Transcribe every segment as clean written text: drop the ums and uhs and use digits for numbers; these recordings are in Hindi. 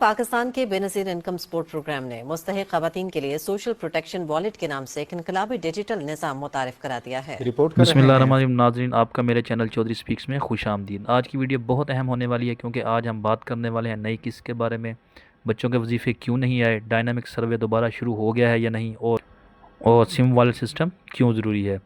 पाकिस्तान के बेनज़ीर इनकम सपोर्ट प्रोग्राम ने मुस्तहिक ख़वातीन के लिए सोशल प्रोटेक्शन वॉलेट के नाम से एक इनकलाबी डिजिटल निज़ाम मुतारिफ करा दिया है। रिपोर्ट कर रहे हैं बिस्मिल्लाहिर्रहमानिर्रहीम। नाज़रीन, आपका मेरे चैनल चौधरी स्पीक्स में खुश आमदीद। आज की वीडियो बहुत अहम होने वाली है क्योंकि आज हम बात करने वाले हैं नई किस्त के बारे में। बच्चों के वजीफ़े क्यों नहीं आए, डायनामिक सर्वे दोबारा शुरू हो गया है या नहीं, और सिम वालेट सिस्टम क्यों ज़रूरी है।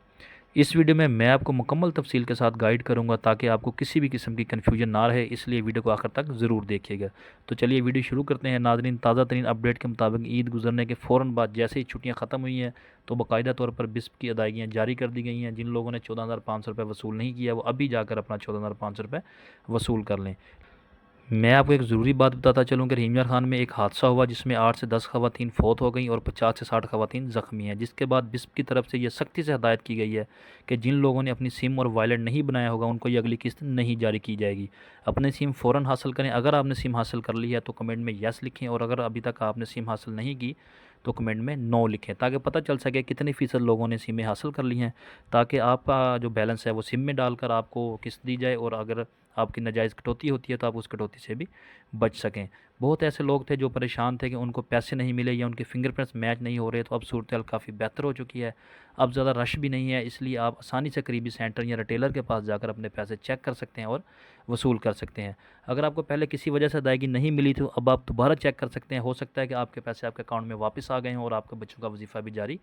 इस वीडियो में मैं आपको मुकम्मल तफसील के साथ गाइड करूंगा ताकि आपको किसी भी किस्म की कन्फ्यूजन ना रहे, इसलिए वीडियो को आखिर तक ज़रूर देखिएगा। तो चलिए वीडियो शुरू करते हैं। नाज़रीन, ताज़ा तरीन अपडेट के मुताबिक ईद गुजरने के फ़ौरन बाद जैसे ही छुट्टियां ख़त्म हुई हैं तो बाकायदा तौर पर बिस्प की अदायगियाँ जारी कर दी गई हैं। जिन लोगों ने 14,500 रुपये वसूल नहीं किया वो अभी जाकर अपना 14,500 रुपये वसूल कर लें। मैं आपको एक ज़रूरी बात बताता चलूँ कि रहीम यार खान में एक हादसा हुआ जिसमें 8 से 10 ख़वातीन फ़ौत हो गई और 50 से 60 ख़वातीन ज़ख्मी हैं, जिसके बाद बिस्प की तरफ से ये सख्ती से हदायत की गई है कि जिन लोगों ने अपनी सिम और वायलेट नहीं बनाया होगा उनको ये अगली किस्त नहीं जारी की जाएगी। अपनी सिम फ़ौरन हासिल करें। अगर आपने सिम हासिल कर ली है तो कमेंट में येस लिखें, और अगर अभी तक आपने सिम हासिल नहीं की तो कमेंट में नो लिखें, ताकि पता चल सके कितने फ़ीसद लोगों ने सिमें हासिल कर ली हैं, ताकि आपका जो बैलेंस है वो सिम में डालकर आपको किस्त दी जाए, और अगर आपकी नाजायज़ कटौती होती है तो आप उस कटौती से भी बच सकें। बहुत ऐसे लोग थे जो परेशान थे कि उनको पैसे नहीं मिले या उनके फिंगरप्रिंट्स मैच नहीं हो रहे, तो अब सूरत हाल काफ़ी बेहतर हो चुकी है। अब ज़्यादा रश भी नहीं है, इसलिए आप आसानी से करीबी सेंटर या रिटेलर के पास जाकर अपने पैसे चेक कर सकते हैं और वसूल कर सकते हैं। अगर आपको पहले किसी वजह से अदायगी नहीं मिली तो अब आप दोबारा चेक कर सकते हैं। हो सकता है कि आपके पैसे आपके अकाउंट में वापस आ गए हों और आपके बच्चों का वजीफ़ा भी जारी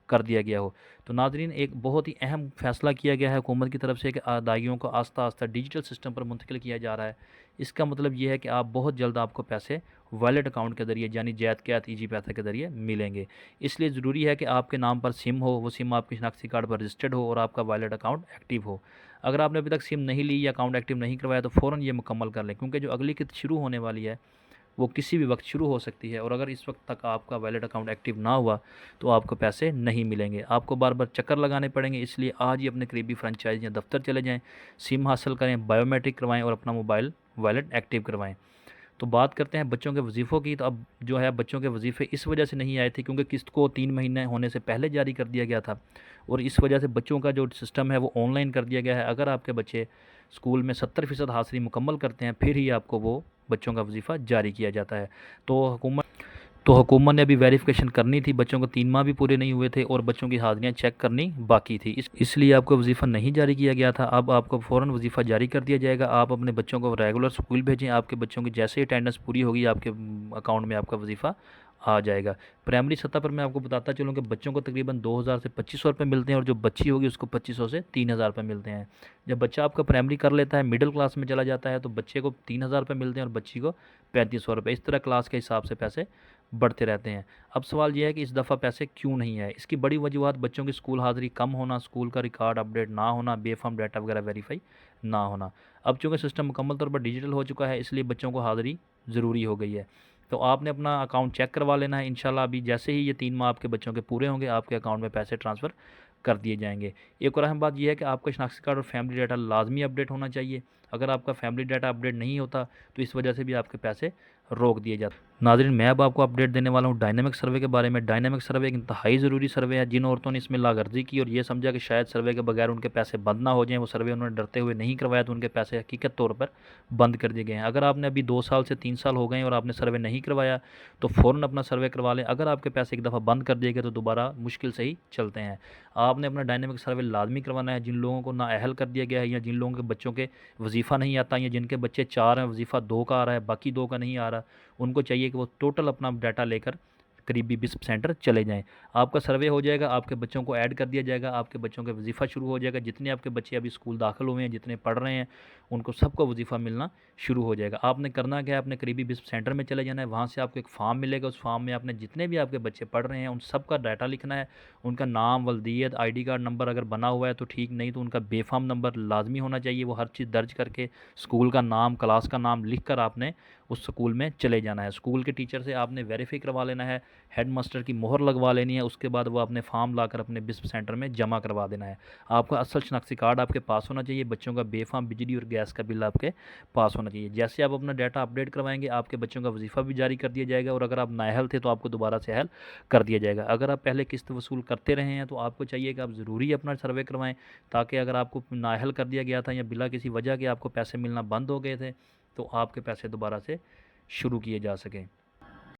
कर दिया गया हो। तो नाज़रीन, एक बहुत ही अहम फ़ैसला किया गया है हुकूमत की तरफ से कि अदायगियों को आस्ता आस्ता डिजिटल सिस्टम पर मुंतकिल किया जा रहा है। इसका मतलब ये है कि आप बहुत जल्द आपको पैसे वॉलेट अकाउंट के ज़रिए यानी जैद कैत ईजी पैसे के ज़रिए मिलेंगे। इसलिए ज़रूरी है कि आपके नाम पर सिम हो, वो सिम आपकी शनाख्ती कार्ड पर रजिस्टर्ड हो और आपका वॉलेट अकाउंट एक्टिव हो। अगर आपने अभी तक सिम नहीं ली या अकाउंट एक्टिव नहीं करवाया तो फ़ौरन ये मुकम्मल कर लें, क्योंकि जो अगली किस्त शुरू होने वाली है वो किसी भी वक्त शुरू हो सकती है, और अगर इस वक्त तक आपका वैलिड अकाउंट एक्टिव ना हुआ तो आपको पैसे नहीं मिलेंगे, आपको बार बार चक्कर लगाने पड़ेंगे। इसलिए आज ही अपने करीबी फ्रेंचाइज या दफ्तर चले जाएं, सिम हासिल करें, बायोमेट्रिक करवाएं और अपना मोबाइल वैलेट एक्टिव करवाएं। तो बात करते हैं बच्चों के वजीफ़ों की। तो अब जो है बच्चों के वजीफ़े इस वजह से नहीं आए थे क्योंकि किस्त को 3 महीने होने से पहले जारी कर दिया गया था, और इस वजह से बच्चों का जो सिस्टम है वो ऑनलाइन कर दिया गया है। अगर आपके बच्चे स्कूल में 70% हासिल मुकम्मल करते हैं फिर ही आपको वो बच्चों का वजीफ़ा जारी किया जाता है। तो हुकूमत ने अभी वेरिफिकेशन करनी थी, बच्चों को 3 माह भी पूरे नहीं हुए थे और बच्चों की हाज़िरियाँ चेक करनी बाकी थी, इसलिए आपको वजीफ़ा नहीं जारी किया गया था। अब आपको फ़ौरन वजीफ़ा जारी कर दिया जाएगा। आप अपने बच्चों को रेगुलर स्कूल भेजें, आपके बच्चों की जैसे ही अटेंडेंस पूरी होगी आपके अकाउंट में आपका वजीफ़ा आ जाएगा। प्राइमरी सतह पर मैं आपको बताता चलूँ कि बच्चों को तकरीबन 2,000 से 2,500 रुपये मिलते हैं, और जो बच्ची होगी उसको 2,500 से 3,000 रुपये मिलते हैं। जब बच्चा आपका प्राइमरी कर लेता है, मिडिल क्लास में चला जाता है, तो बच्चे को 3,000 रुपये मिलते हैं और बच्ची को 3,500 रुपये। इस तरह क्लास के हिसाब से पैसे बढ़ते रहते हैं। अब सवाल यह है कि इस दफ़ा पैसे क्यों नहीं आए। इसकी बड़ी वजूहत बच्चों की स्कूल हाज़िरी कम होना, स्कूल का रिकॉर्ड अपडेट ना होना, बेफाम डाटा वगैरह वेरीफाई ना होना। अब चूँकि सिस्टम मुकम्मल तौर पर डिजिटल हो चुका है इसलिए बच्चों को हाज़िरी ज़रूरी हो गई है। तो आपने अपना अकाउंट चेक करवा लेना है। इंशाल्लाह अभी जैसे ही ये 3 माह आपके बच्चों के पूरे होंगे आपके अकाउंट में पैसे ट्रांसफ़र कर दिए जाएंगे। एक और अहम बात यह है कि आपका शनाख्ती कार्ड और फैमिली डाटा लाजमी अपडेट होना चाहिए। अगर आपका फैमिली डाटा अपडेट नहीं होता तो इस वजह से भी आपके पैसे रोक दिए जाते। नाज़रीन, मैं अब आपको अपडेट देने वाला हूँ डायनामिक सर्वे के बारे में। डायनामिक सर्वे एक इंतहाई ज़रूरी सर्वे है। जिन औरतों ने इसमें लागर्जी की और ये समझा कि शायद सर्वे के बगैर उनके पैसे बंद ना हो जाएं, वो सर्वे उन्होंने डरते हुए नहीं करवाया, तो उनके पैसे हकीकत तौर पर बंद कर दिए गए हैं। अगर आपने अभी 2 साल से 3 साल हो गए और आपने सर्वे नहीं करवाया तो फ़ौरन अपना सर्वे करवा लें। अगर आपके पैसे एक दफ़ा बंद कर दिए गए तो दोबारा मुश्किल से ही चलते हैं। आपने अपना डायनामिक सर्वे लाजमी करवाना है। जिन लोगों को नाअहल कर दिया गया है, या जिन लोगों के बच्चों के वजीफ़ा नहीं आता, या जिनके बच्चे 4 हैं, वजीफ़ा 2 का आ रहा है बाकी 2 का नहीं आ रहा, उनको चाहिए कि वो टोटल अपना डाटा लेकर करीबी बिस्प सेंटर चले जाएं। आपका सर्वे हो जाएगा, आपके बच्चों को ऐड कर दिया जाएगा, आपके बच्चों का वजीफ़ा शुरू हो जाएगा। जितने आपके बच्चे अभी स्कूल दाखिल हुए हैं, जितने पढ़ रहे हैं, उनको सबको वजीफ़ा मिलना शुरू हो जाएगा। आपने करना क्या है, अपने करीबी बिस्प सेंटर में चले जाना है। वहाँ से आपको एक फ़ार्म मिलेगा, उस फार्म में आपने जितने भी आपके बच्चे पढ़ रहे हैं उन सब का डाटा लिखना है। उनका नाम, वल्दियत, ID कार्ड नंबर अगर बना हुआ है तो ठीक, नहीं तो उनका बेफाम नंबर लाजमी होना चाहिए। वो हर चीज़ दर्ज करके स्कूल का नाम, क्लास का नाम लिख कर आपने उस स्कूल में चले जाना है। स्कूल के टीचर से आपने वेरीफाई करवा लेना है, हेड मास्टर की मोहर लगवा लेनी है। उसके बाद वो अपने फॉर्म लाकर अपने बिस्प सेंटर में जमा करवा देना है। आपका असल शनाख्ती कार्ड आपके पास होना चाहिए, बच्चों का बेफाम बिजली और गैस का बिल आपके पास होना चाहिए। जैसे आप अपना डाटा अपडेट करवाएंगे आपके बच्चों का वजीफ़ा भी जारी कर दिया जाएगा, और अगर आप नाअहल थे तो आपको दोबारा से अहल कर दिया जाएगा। अगर आप पहले किस्त वसूल करते रहे हैं तो आपको चाहिए कि आप ज़रूरी अपना सर्वे करवाएं, ताकि अगर आपको नाअहल कर दिया गया था या बिला किसी वजह के आपको पैसे मिलना बंद हो गए थे तो आपके पैसे दोबारा से शुरू किए जा सकें।